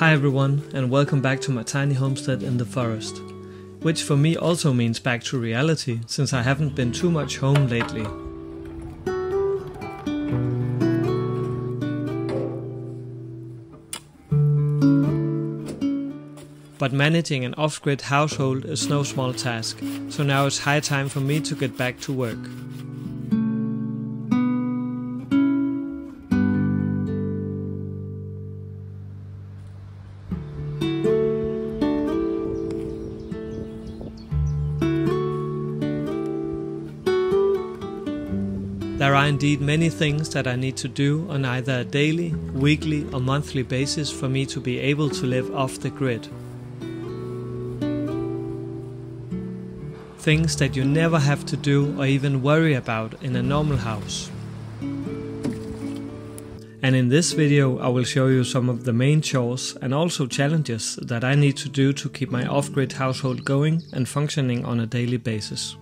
Hi everyone, and welcome back to my tiny homestead in the forest. Which for me also means back to reality, since I haven't been too much home lately. But managing an off-grid household is no small task, so now it's high time for me to get back to work. There are indeed many things that I need to do on either a daily, weekly or monthly basis for me to be able to live off the grid. Things that you never have to do or even worry about in a normal house. And in this video I will show you some of the main chores and also challenges that I need to do to keep my off-grid household going and functioning on a daily basis.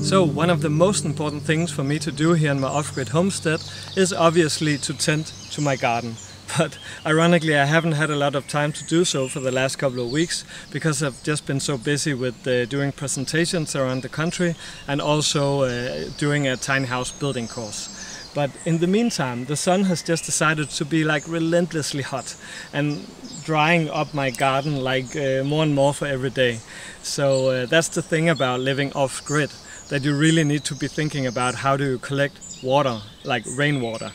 So one of the most important things for me to do here in my off-grid homestead is obviously to tend to my garden. But ironically I haven't had a lot of time to do so for the last couple of weeks because I've just been so busy with doing presentations around the country and also doing a tiny house building course. But in the meantime the sun has just decided to be like relentlessly hot and drying up my garden like more and more for every day. So that's the thing about living off-grid, that you really need to be thinking about how to collect water, like rainwater.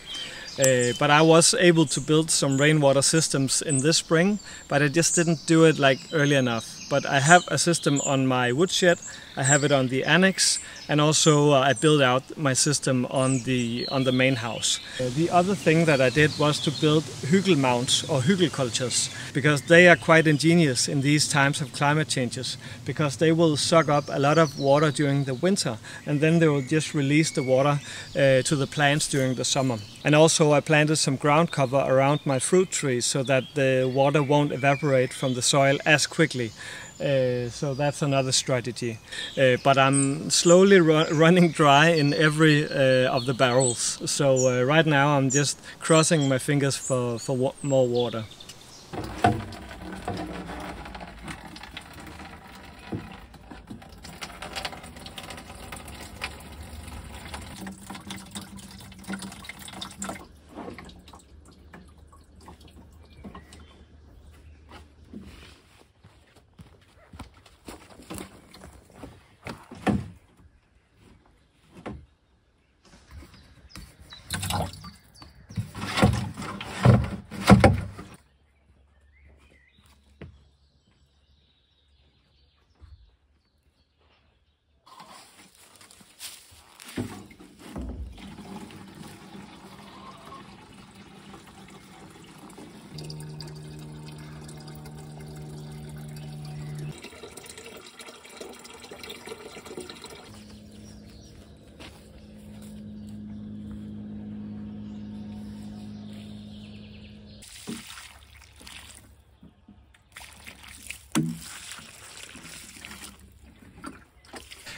But I was able to build some rainwater systems in this spring, but I just didn't do it like early enough. But I have a system on my woodshed, I have it on the annex, and also I built out my system on the main house. The other thing that I did was to build hygge mounts or hygge cultures, because they are quite ingenious in these times of climate changes, because they will suck up a lot of water during the winter and then they will just release the water to the plants during the summer. And also I planted some ground cover around my fruit trees so that the water won't evaporate from the soil as quickly. So that's another strategy. But I'm slowly running dry in every of the barrels. So right now I'm just crossing my fingers for more water.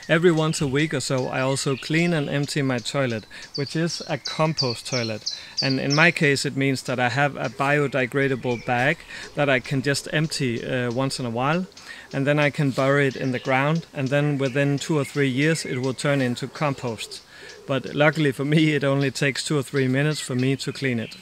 Every once a week or so I also clean and empty my toilet, which is a compost toilet. And in my case it means that I have a biodegradable bag that I can just empty once in a while, and then I can bury it in the ground, and then within 2 or 3 years it will turn into compost. But luckily for me it only takes 2 or 3 minutes for me to clean it.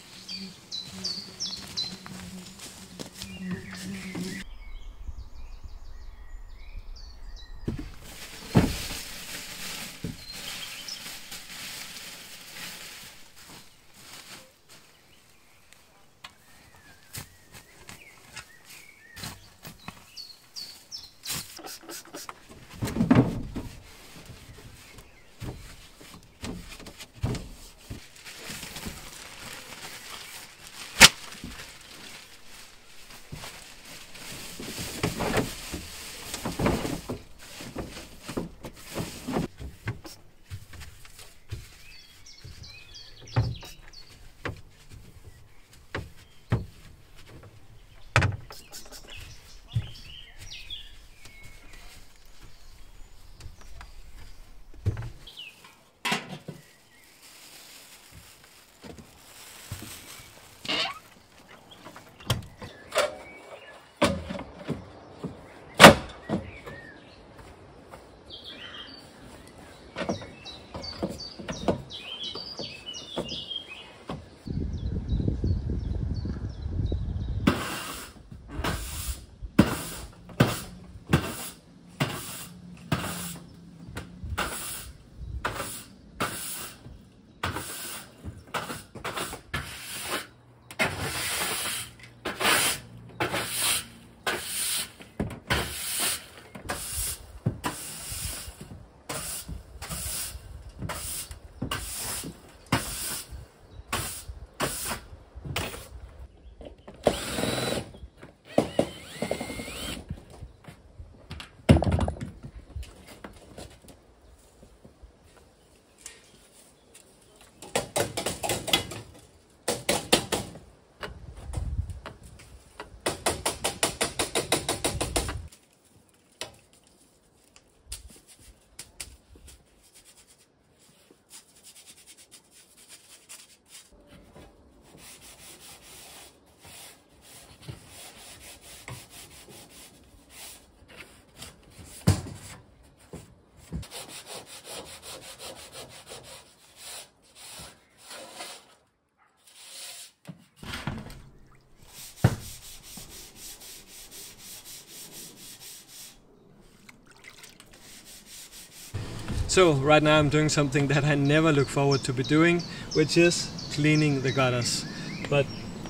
So right now I'm doing something that I never look forward to be doing, which is cleaning the gutters. But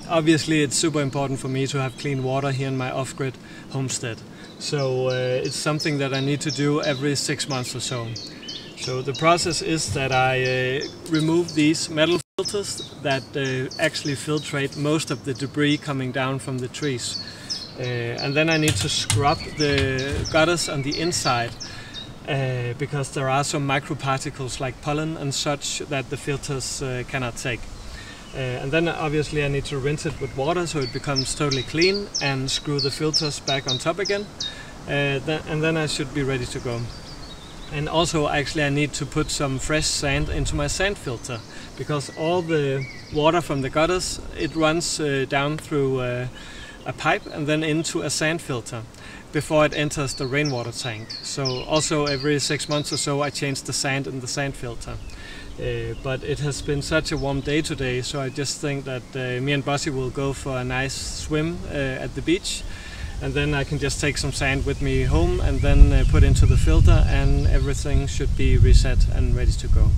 obviously it's super important for me to have clean water here in my off-grid homestead. So it's something that I need to do every 6 months or so. So the process is that I remove these metal filters that actually filtrate most of the debris coming down from the trees. And then I need to scrub the gutters on the inside because there are some microparticles like pollen and such that the filters cannot take. And then obviously I need to rinse it with water so it becomes totally clean and screw the filters back on top again. And then I should be ready to go. And also actually I need to put some fresh sand into my sand filter, because all the water from the gutters, it runs down through a pipe and then into a sand filter before it enters the rainwater tank. So also every 6 months or so I change the sand in the sand filter. But it has been such a warm day today, so I just think that me and Bossy will go for a nice swim at the beach, and then I can just take some sand with me home and then put into the filter, and everything should be reset and ready to go.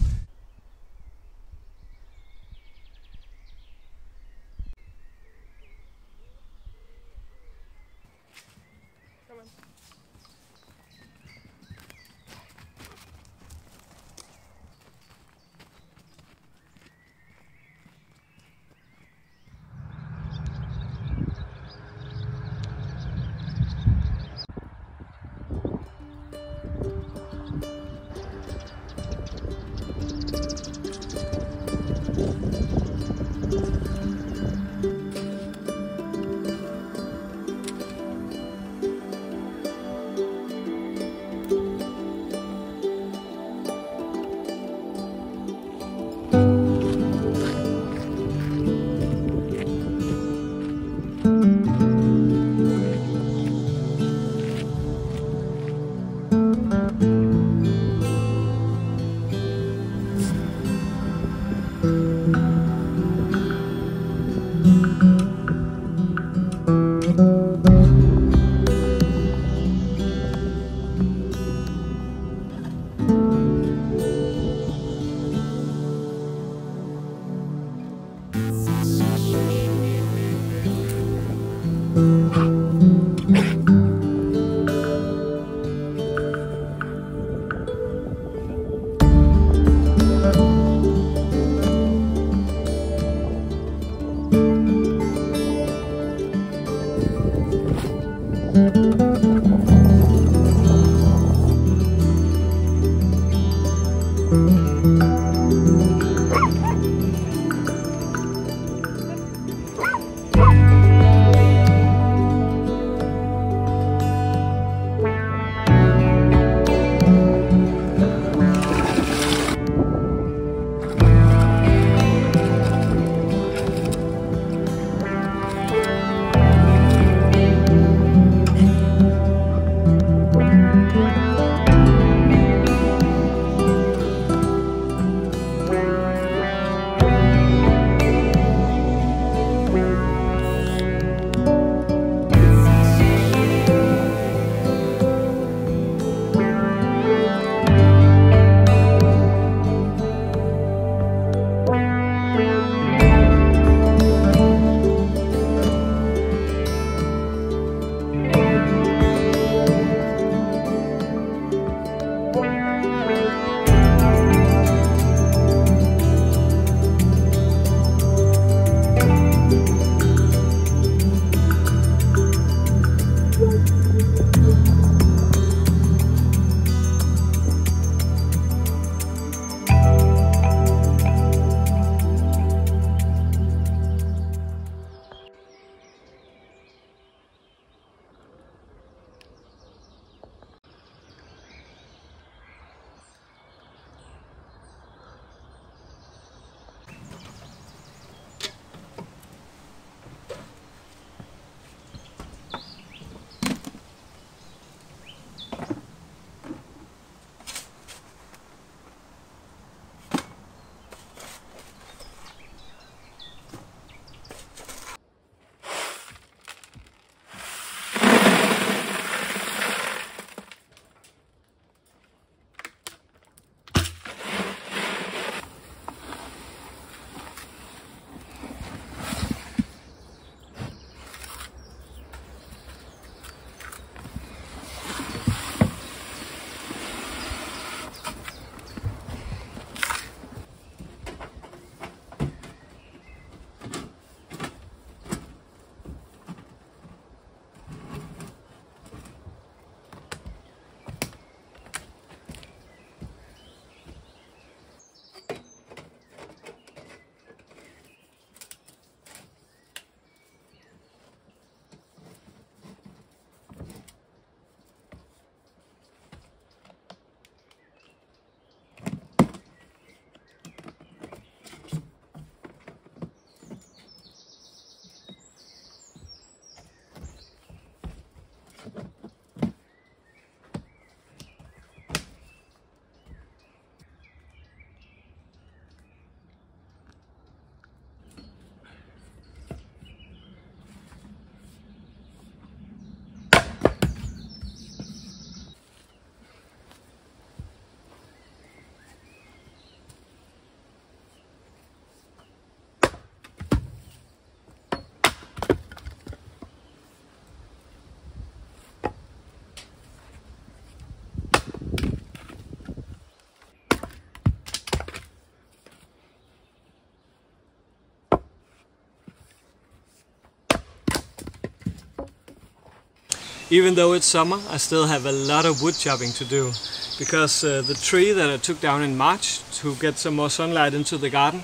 Even though it's summer, I still have a lot of wood chopping to do, because the tree that I took down in March to get some more sunlight into the garden,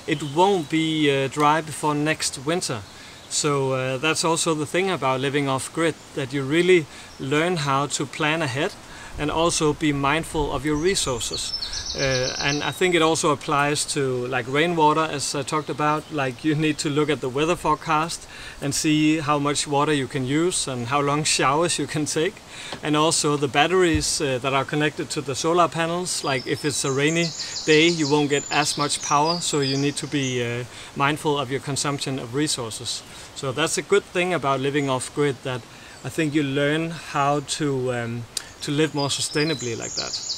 it won't be dry before next winter. So that's also the thing about living off-grid, that you really learn how to plan ahead and also be mindful of your resources. And I think it also applies to like rainwater, as I talked about. Like, you need to look at the weather forecast and see how much water you can use and how long showers you can take. And also the batteries that are connected to the solar panels. Like, if it's a rainy day, you won't get as much power, so you need to be mindful of your consumption of resources. So that's a good thing about living off-grid, that I think you learn how to live more sustainably like that.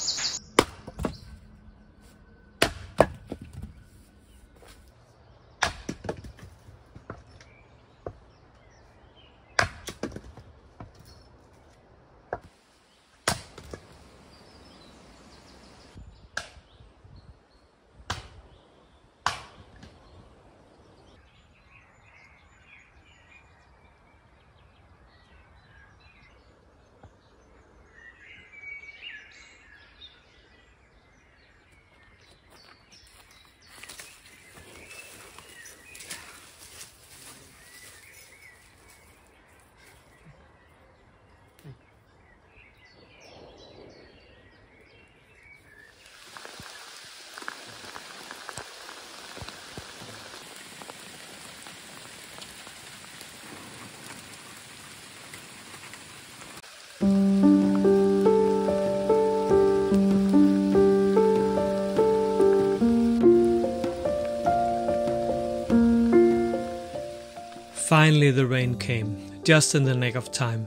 Finally the rain came, just in the nick of time,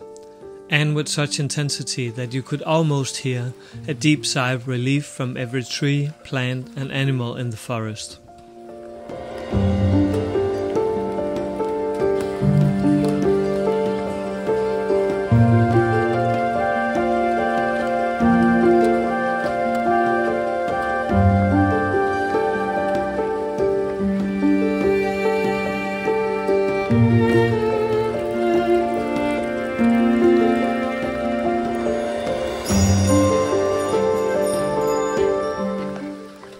and with such intensity that you could almost hear a deep sigh of relief from every tree, plant and animal in the forest.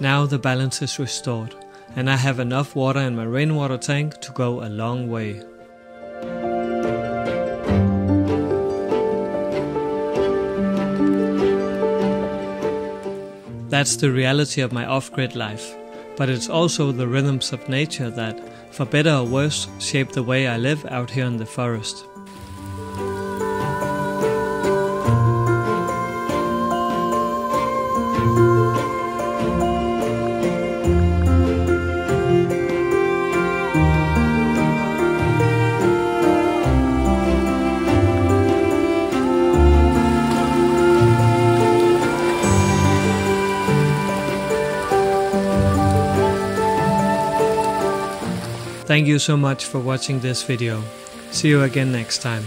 Now the balance is restored, and I have enough water in my rainwater tank to go a long way. That's the reality of my off-grid life, but it's also the rhythms of nature that, for better or worse, shape the way I live out here in the forest. Thank you so much for watching this video. See you again next time.